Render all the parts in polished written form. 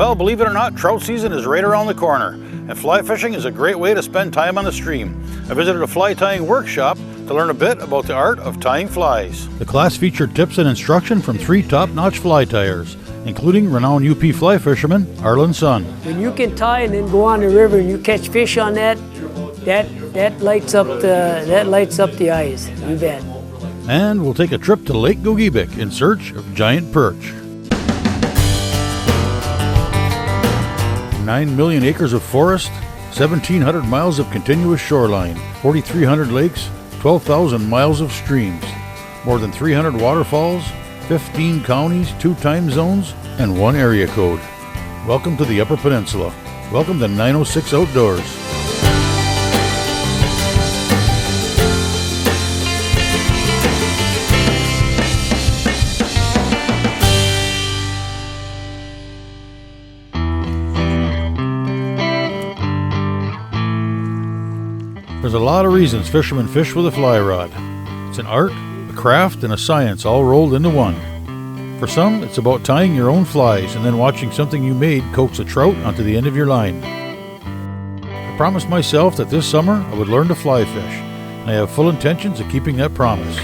Well, believe it or not, trout season is right around the corner, and fly fishing is a great way to spend time on the stream. I visited a fly tying workshop to learn a bit about the art of tying flies. The class featured tips and instruction from 3 top-notch fly tyers, including renowned UP fly fisherman Arlen Sun. When you can tie and then go on the river and you catch fish on that lights up the eyes. You bet. And we'll take a trip to Lake Gogebic in search of giant perch. 9 million acres of forest, 1,700 miles of continuous shoreline, 4,300 lakes, 12,000 miles of streams, more than 300 waterfalls, 15 counties, 2 time zones, and 1 area code. Welcome to the Upper Peninsula. Welcome to 906 Outdoors. There's a lot of reasons fishermen fish with a fly rod. It's an art, a craft, and a science all rolled into one. For some, it's about tying your own flies and then watching something you made coax a trout onto the end of your line. I promised myself that this summer I would learn to fly fish, and I have full intentions of keeping that promise.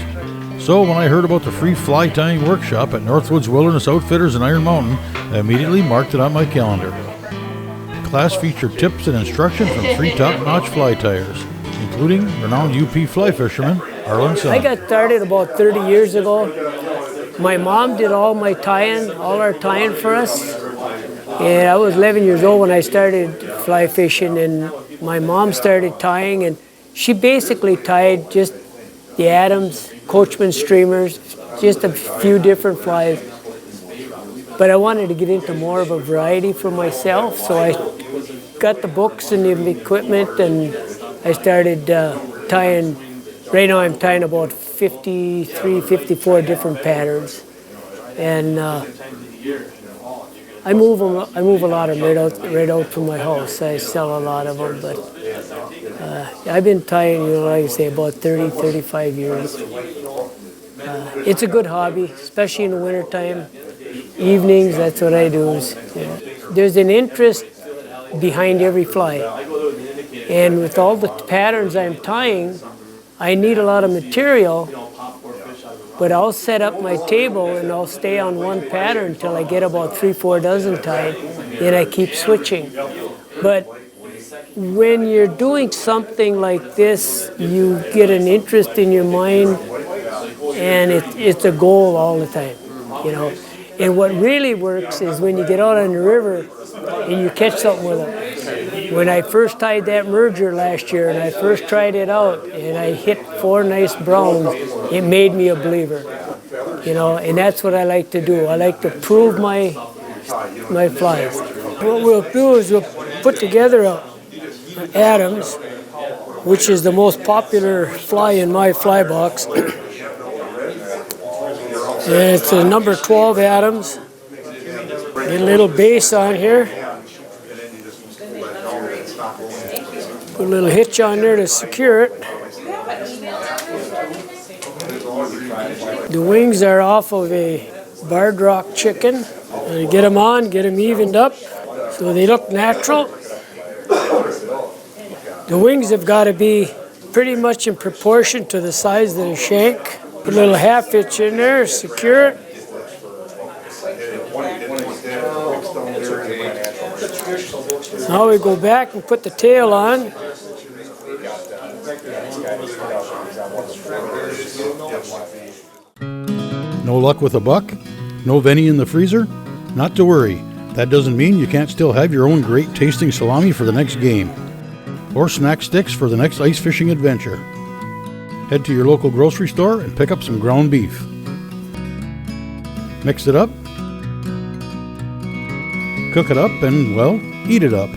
So when I heard about the free fly tying workshop at Northwoods Wilderness Outfitters in Iron Mountain, I immediately marked it on my calendar. The class featured tips and instruction from 3 top-notch fly tyers, including renowned UP fly fisherman Arlen Sun. I got started about 30 years ago. My mom did all our tying for us. And I was 11 years old when I started fly fishing, and my mom started tying, and she basically tied just the Adams, Coachman streamers, just a few different flies. But I wanted to get into more of a variety for myself, so I got the books and the equipment, and I started tying. Right now I'm tying about 53, 54 different patterns, and I move a lot of them right out from my house. I sell a lot of them, but I've been tying, like I say, about 30, 35 years. It's a good hobby, especially in the wintertime. Evenings, that's what I do. There's an interest behind every fly. And with all the patterns I'm tying, I need a lot of material, but I'll set up my table and I'll stay on one pattern until I get about 3-4 dozen tied, then I keep switching. But when you're doing something like this, you get an interest in your mind, and it's a goal all the time, you know. And what really works is when you get out on the river and you catch something with it. When I first tied that merger last year and I first tried it out and I hit 4 nice browns, it made me a believer, you know, and that's what I like to do. I like to prove my flies. What we'll do is we'll put together a Adams, which is the most popular fly in my fly box. And it's a number 12 Adams. Get a little base on here. Put a little hitch on there to secure it. The wings are off of a barred rock chicken. And get them on, get them evened up so they look natural. The wings have got to be pretty much in proportion to the size of the shank. Put a little half hitch in there, secure it. Now we go back and put the tail on. No luck with a buck? No Venny in the freezer? Not to worry. That doesn't mean you can't still have your own great tasting salami for the next game, or snack sticks for the next ice fishing adventure. Head to your local grocery store and pick up some ground beef. Mix it up, cook it up, and, well, eat it up.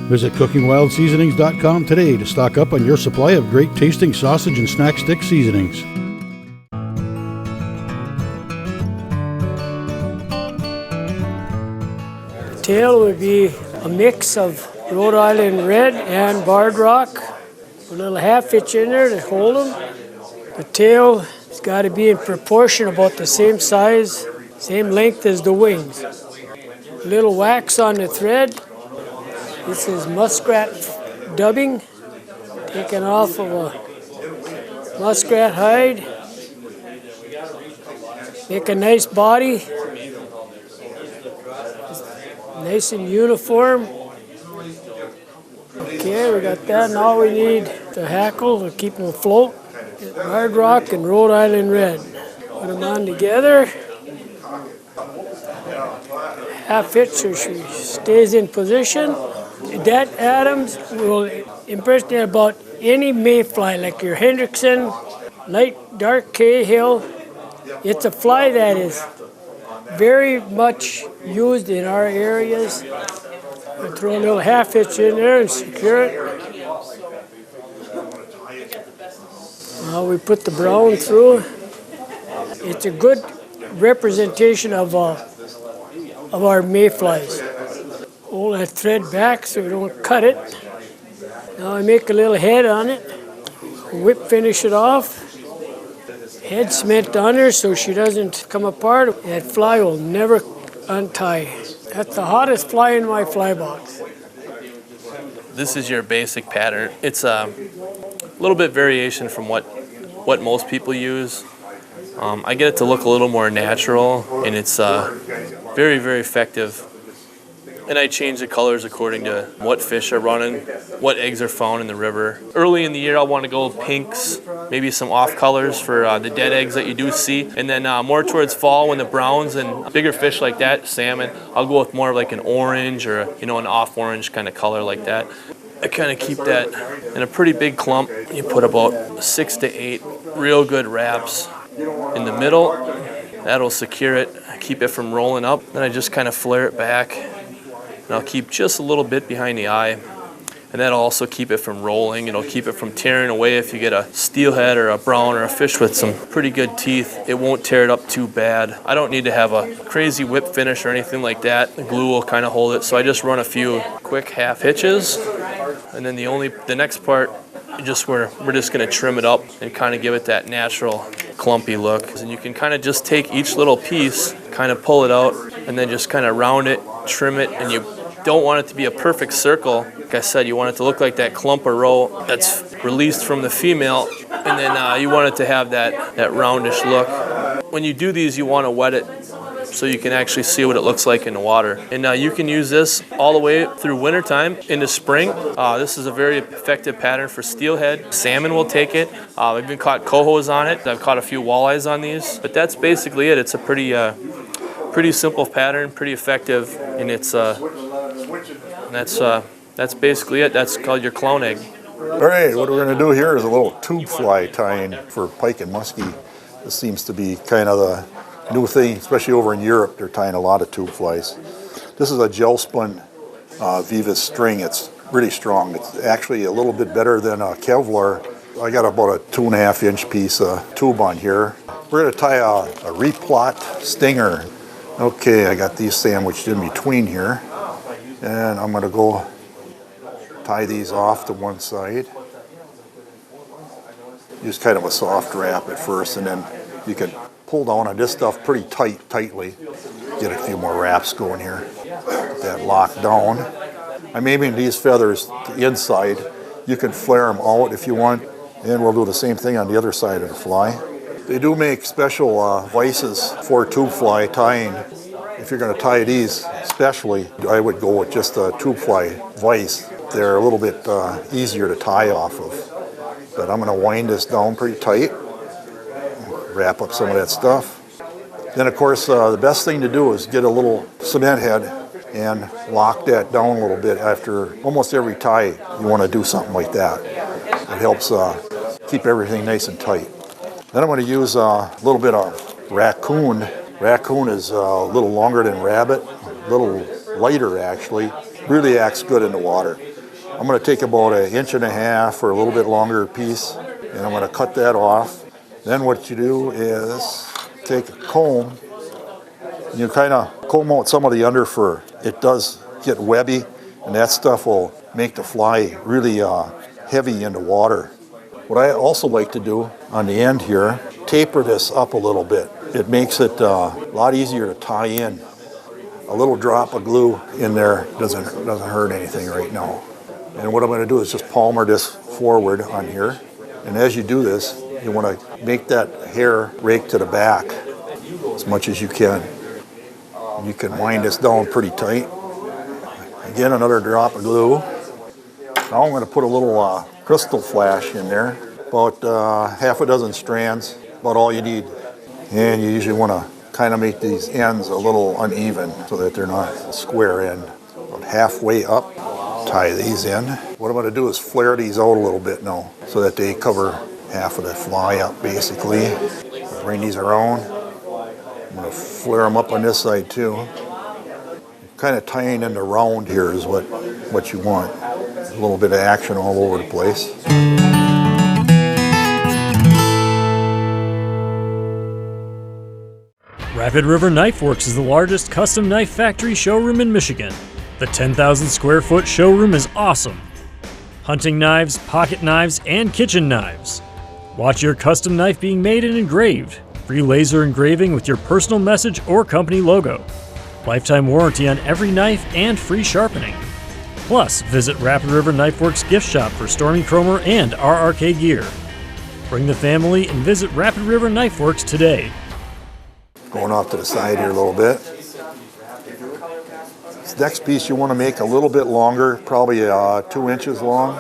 Visit CookingWildSeasonings.com today to stock up on your supply of great tasting sausage and snack stick seasonings. The tail would be a mix of Rhode Island Red and Barred Rock. A little half hitch in there to hold them. The tail has got to be in proportion, about the same size, same length as the wings. little wax on the thread. This is muskrat dubbing, taken off of a muskrat hide. Make a nice body, nice and uniform. Okay, we got that. Now we need the hackle to keep them afloat. Hard rock and Rhode Island red. Put them on together. Half hitch so she stays in position. That Adams will impersonate about any mayfly, like your Hendrickson, light dark Cahill. It's a fly that is very much used in our areas. We'll throw a little half hitch in there and secure it. Now we put the brown through. It's a good representation of our mayflies. Hold that thread back so we don't cut it. Now I make a little head on it. Whip finish it off. Head cement on her so she doesn't come apart. That fly will never untie. That's the hottest fly in my fly box. This is your basic pattern. It's a little bit variation from what most people use. I get it to look a little more natural, and it's very, very effective. And I change the colors according to what fish are running, what eggs are found in the river. Early in the year, I'll want to go pinks, maybe some off colors for the dead eggs that you do see. And then more towards fall, when the browns and bigger fish like that, salmon, I'll go with more of like an orange or an off orange kind of color like that. I kind of keep that in a pretty big clump. You put about 6 to 8 real good wraps in the middle. That'll secure it, keep it from rolling up. Then I just kind of flare it back. And I'll keep just a little bit behind the eye, and that'll also keep it from rolling. It'll keep it from tearing away. If you get a steelhead or a brown or a fish with some pretty good teeth, it won't tear it up too bad. I don't need to have a crazy whip finish or anything like that. The glue will kind of hold it, so I just run a few quick half hitches, and then the next part, we're just going to trim it up and kind of give it that natural clumpy look. And you can kind of just take each little piece, kind of pull it out, and then just kind of round it, trim it, and you don't want it to be a perfect circle. Like I said, you want it to look like that clump or row that's released from the female, and then you want it to have that roundish look. When you do these, you want to wet it so you can actually see what it looks like in the water. And you can use this all the way through wintertime into spring. This is a very effective pattern for steelhead. Salmon will take it. I've even caught cohos on it. I've caught a few walleyes on these. But that's basically it. It's a pretty simple pattern, pretty effective, and that's basically it. That's called your clown egg. All right, what we're going to do here is a little tube fly tying for pike and muskie. This seems to be kind of the new thing, especially over in Europe. They're tying a lot of tube flies. This is a gel spun Vivus string. It's really strong. It's actually a little bit better than Kevlar. I got about a 2.5 inch piece of tube on here. We're going to tie a replot stinger. Okay, I got these sandwiched in between here, and I'm going to go tie these off to one side. Use kind of a soft wrap at first, and then you can pull down on this stuff pretty tightly. Get a few more wraps going here. Get that locked down. I'm aiming these feathers to the inside. You can flare them out if you want, and we'll do the same thing on the other side of the fly. They do make special vices for tube fly tying. If you're going to tie these especially, I would go with just a tube fly vise. They're a little bit easier to tie off of. But I'm going to wind this down pretty tight, wrap up some of that stuff. Then of course the best thing to do is get a little cement head and lock that down a little bit. After almost every tie you want to do something like that. It helps keep everything nice and tight. Then I'm going to use a little bit of raccoon. Raccoon is a little longer than rabbit, a little lighter actually. Really acts good in the water. I'm going to take about 1.5 inches or a little bit longer piece, and I'm going to cut that off. Then what you do is take a comb, and you kind of comb out some of the underfur. It does get webby, and that stuff will make the fly really heavy in the water. What I also like to do on the end here, taper this up a little bit. It makes it a lot easier to tie in. A little drop of glue in there doesn't hurt anything right now. And what I'm going to do is just palmer this forward on here. And as you do this, you want to make that hair rake to the back as much as you can. You can wind this down pretty tight. Again, another drop of glue. Now I'm going to put a little crystal flash in there, about half a dozen strands, about all you need. And you usually want to kind of make these ends a little uneven so that they're not a square end. About halfway up, tie these in. What I'm going to do is flare these out a little bit now so that they cover half of the fly up basically. Bring these around. I'm going to flare them up on this side too. Kind of tying in the round here is what you want. A little bit of action all over the place. Rapid River Knife Works is the largest custom knife factory showroom in Michigan. The 10,000 square foot showroom is awesome. Hunting knives, pocket knives, and kitchen knives. Watch your custom knife being made and engraved. Free laser engraving with your personal message or company logo. Lifetime warranty on every knife and free sharpening. Plus, visit Rapid River Knife Works gift shop for Stormy Cromer and RRK gear. Bring the family and visit Rapid River Knife Works today. Going off to the side here a little bit. This next piece you want to make a little bit longer, probably 2 inches long.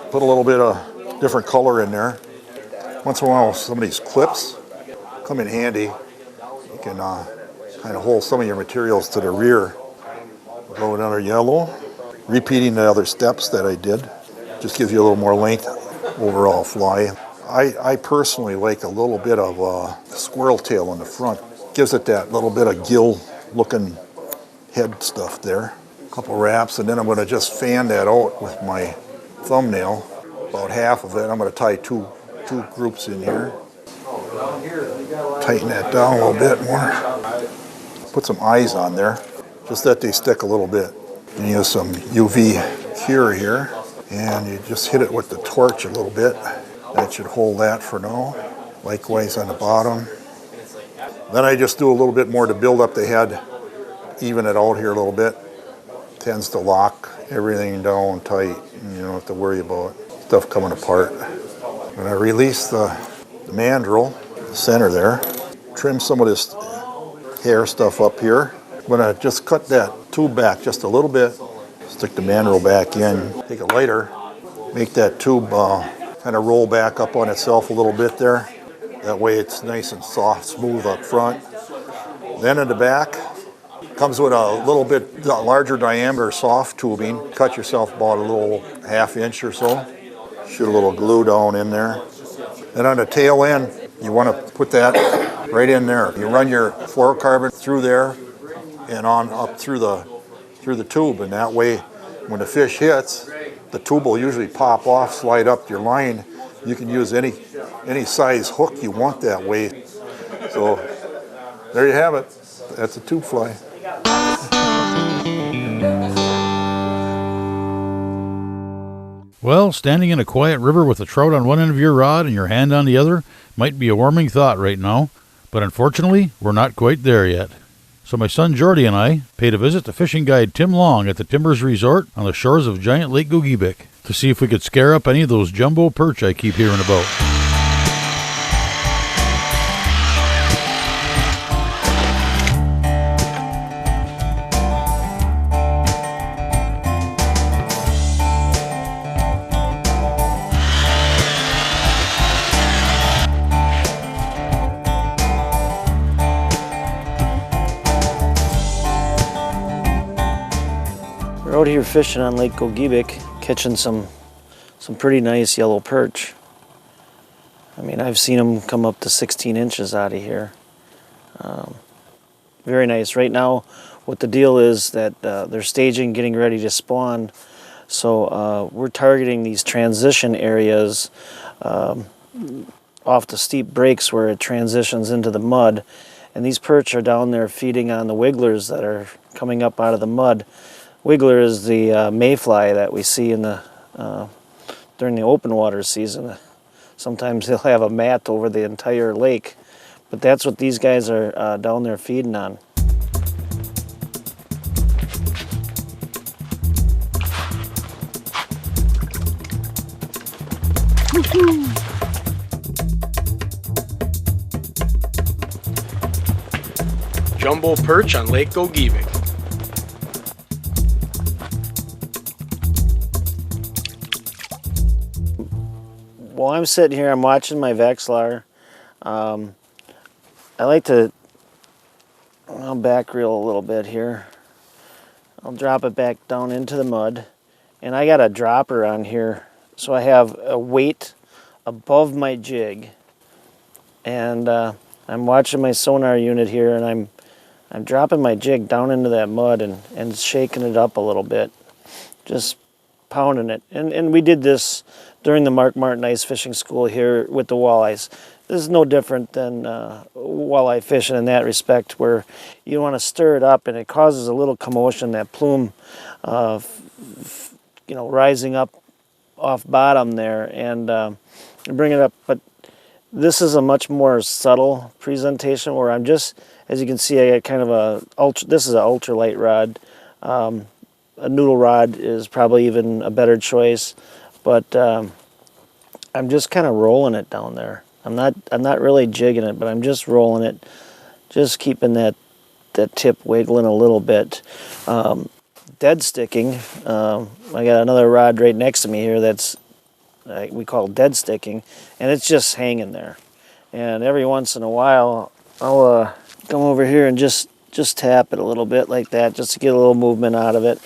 Put a little bit of different color in there. Once in a while, some of these clips come in handy. You can kind of hold some of your materials to the rear. We'll go with another yellow. Repeating the other steps that I did. Just gives you a little more length overall fly. I personally like a little bit of squirrel tail on the front. Gives it that little bit of gill looking head stuff there. A couple wraps, and then I'm going to just fan that out with my thumbnail. About half of it. I'm going to tie two groups in here. Tighten that down a little bit more. Put some eyes on there, just that they stick a little bit. And use some UV cure here, and you just hit it with the torch a little bit. That should hold that for now. Likewise on the bottom. Then I just do a little bit more to build up the head, even it out here a little bit. Tends to lock everything down tight, and you don't have to worry about stuff coming apart. When I release the mandrel, the center there, trim some of this hair stuff up here. I'm going to just cut that tube back just a little bit, stick the mandrel back in, take a lighter, make that tube kind of roll back up on itself a little bit there. That way it's nice and soft, smooth up front. Then in the back, comes with a little bit larger diameter soft tubing. Cut yourself about a little ½ inch or so. Shoot a little glue down in there. Then on the tail end, you want to put that right in there. You run your fluorocarbon through there and on up through the tube, and that way when the fish hits, the tube will usually pop off, slide up your line. You can use any size hook you want that way. So there you have it. That's a tube fly. Well, standing in a quiet river with a trout on one end of your rod and your hand on the other might be a warming thought right now, but unfortunately, we're not quite there yet. So my son Jordy and I paid a visit to fishing guide Tim Long at the Timbers Resort on the shores of giant Lake Gogebic to see if we could scare up any of those jumbo perch I keep hearing about. We're out here fishing on Lake Gogebic, catching some pretty nice yellow perch. I mean, I've seen them come up to 16 inches out of here. Very nice. Right now, what the deal is that they're staging, getting ready to spawn. So we're targeting these transition areas off the steep breaks where it transitions into the mud. And these perch are down there feeding on the wigglers that are coming up out of the mud. Wiggler is the mayfly that we see in the during the open water season. Sometimes they'll have a mat over the entire lake, but that's what these guys are down there feeding on. Jumbo perch on Lake Gogebic. While I'm sitting here, I'm watching my Vexlar. I like to, I'll back reel a little bit here. I'll drop it back down into the mud. And I got a dropper on here, so I have a weight above my jig. And I'm watching my sonar unit here, and I'm dropping my jig down into that mud and shaking it up a little bit. Just pounding it. And we did this during the Mark Martin Ice Fishing School here with the walleyes. This is no different than walleye fishing in that respect, where you want to stir it up and it causes a little commotion, that plume rising up off bottom there, and bring it up. But this is a much more subtle presentation where I'm just, as you can see, I got kind of this is an ultralight rod. A noodle rod is probably even a better choice, but I'm just kind of rolling it down there. I'm not really jigging it, but I'm just rolling it, just keeping that tip wiggling a little bit. Dead sticking. I got another rod right next to me here that's we call dead sticking, and it's just hanging there. And every once in a while, I'll come over here and just tap it a little bit like that, just to get a little movement out of it.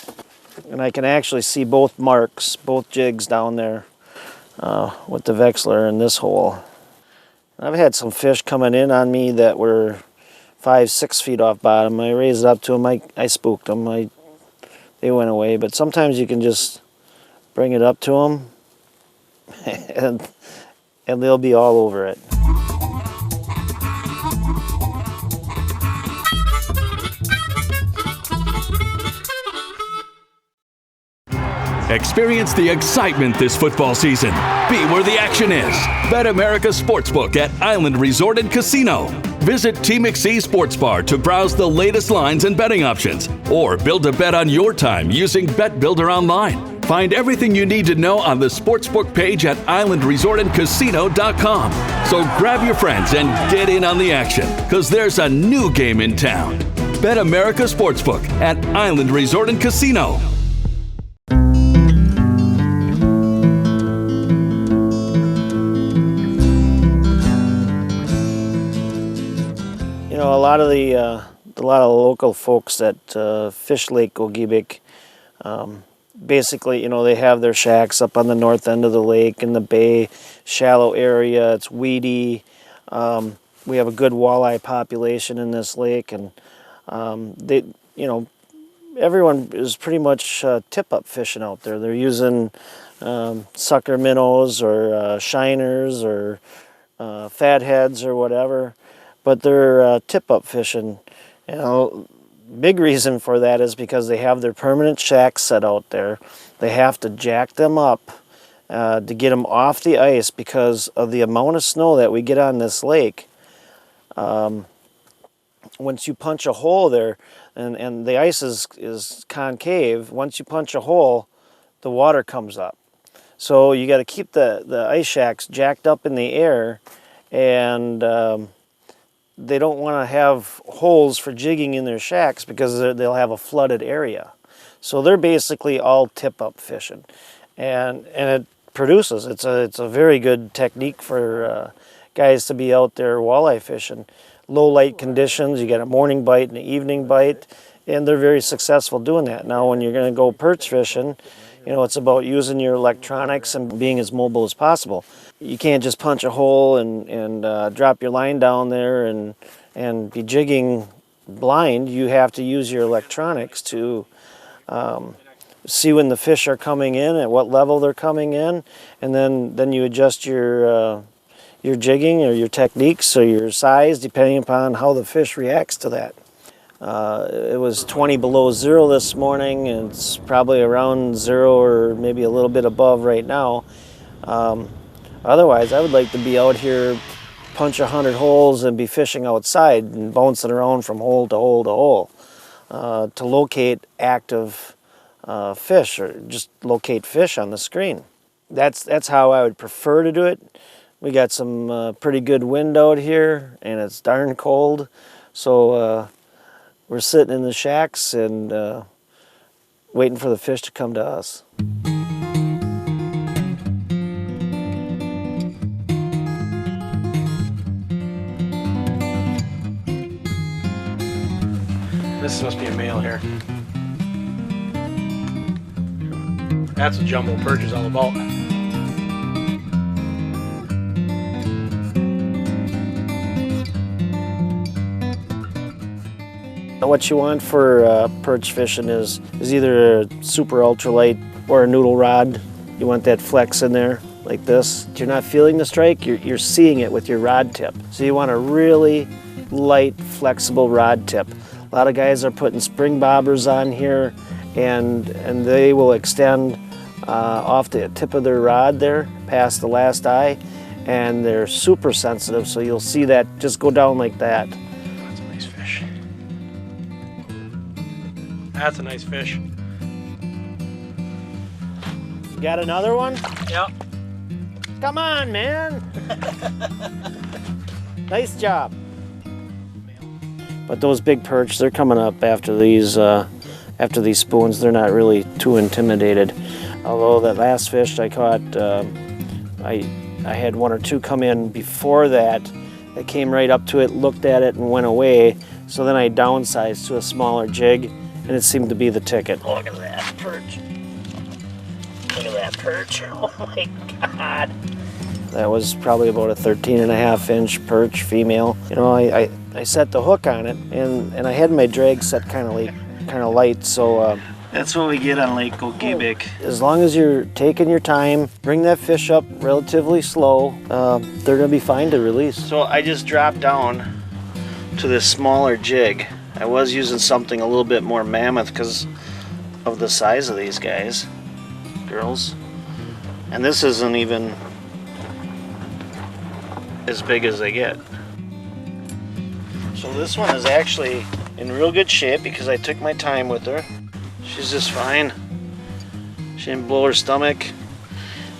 And I can actually see both marks, both jigs down there with the Vexlar in this hole. I've had some fish coming in on me that were 5-6 feet off bottom. I raised it up to them. I spooked them. They went away. But sometimes you can just bring it up to them, and they'll be all over it. Experience the excitement this football season. Be where the action is. Bet America Sportsbook at Island Resort and Casino. Visit T McC Sports Bar to browse the latest lines and betting options, or build a bet on your time using Bet Builder online. Find everything you need to know on the Sportsbook page at islandresortandcasino.com. So grab your friends and get in on the action, because there's a new game in town. Bet America Sportsbook at Island Resort and Casino. A lot of the local folks that fish Lake Gogebic, basically, they have their shacks up on the north end of the lake in the bay, shallow area. It's weedy. We have a good walleye population in this lake, and everyone is pretty much tip-up fishing out there. They're using sucker minnows or shiners or fatheads or whatever. But they're tip-up fishing. Big reason for that is because they have their permanent shacks set out there. They have to jack them up to get them off the ice because of the amount of snow that we get on this lake. Once you punch a hole there, and the ice is concave, once you punch a hole, the water comes up. So you got to keep the ice shacks jacked up in the air, and they don't want to have holes for jigging in their shacks because they'll have a flooded area. So they're basically all tip-up fishing, and it produces. It's a very good technique for guys to be out there walleye fishing. Low light conditions, you get a morning bite and an evening bite, and they're very successful doing that. Now when you're going to go perch fishing, it's about using your electronics and being as mobile as possible. You can't just punch a hole and drop your line down there and be jigging blind. You have to use your electronics to see when the fish are coming in, at what level they're coming in, and then you adjust your jigging or your techniques or your size depending upon how the fish reacts to that. It was 20 below zero this morning, and it's probably around zero or maybe a little bit above right now. Otherwise, I would like to be out here, punch 100 holes and be fishing outside and bouncing around from hole to hole to hole to locate active fish or just locate fish on the screen. that's how I would prefer to do it. We got some pretty good wind out here, and it's darn cold. So we're sitting in the shacks and waiting for the fish to come to us. This must be a male here. That's what jumbo perch is all about. What you want for perch fishing is either a super ultralight or a noodle rod. You want that flex in there like this. You're not feeling the strike, you're seeing it with your rod tip. So you want a really light, flexible rod tip. A lot of guys are putting spring bobbers on here, and they will extend off the tip of their rod there past the last eye, and they're super sensitive, so you'll see that just go down like that. That's a nice fish. That's a nice fish. You got another one? Yep. Come on, man. Nice job. But those big perch, they're coming up after these spoons. They're not really too intimidated. Although that last fish I caught, I had one or two come in before that. They came right up to it, looked at it, and went away. So then I downsized to a smaller jig, and it seemed to be the ticket. Look at that perch. Look at that perch. Oh my God. That was probably about a 13.5-inch perch, female. You know, I set the hook on it, and I had my drag set kind of light, so that's what we get on Lake Gogebic. As long as you're taking your time, bring that fish up relatively slow, they're gonna be fine to release. So I just dropped down to this smaller jig. I was using something a little bit more mammoth because of the size of these guys, girls. And this isn't even as big as they get. So this one is actually in real good shape because I took my time with her. She's just fine. She didn't blow her stomach.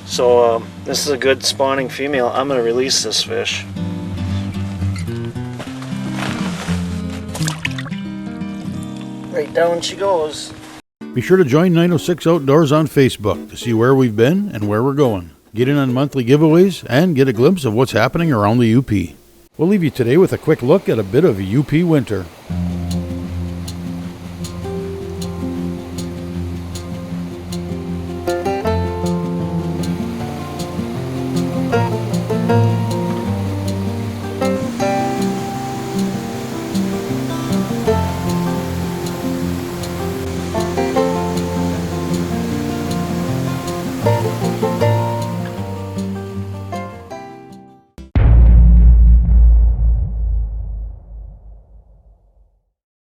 So this is a good spawning female. I'm gonna release this fish. Right down she goes. Be sure to join 906 Outdoors on Facebook to see where we've been and where we're going. Get in on monthly giveaways and get a glimpse of what's happening around the UP. We'll leave you today with a quick look at a bit of UP winter.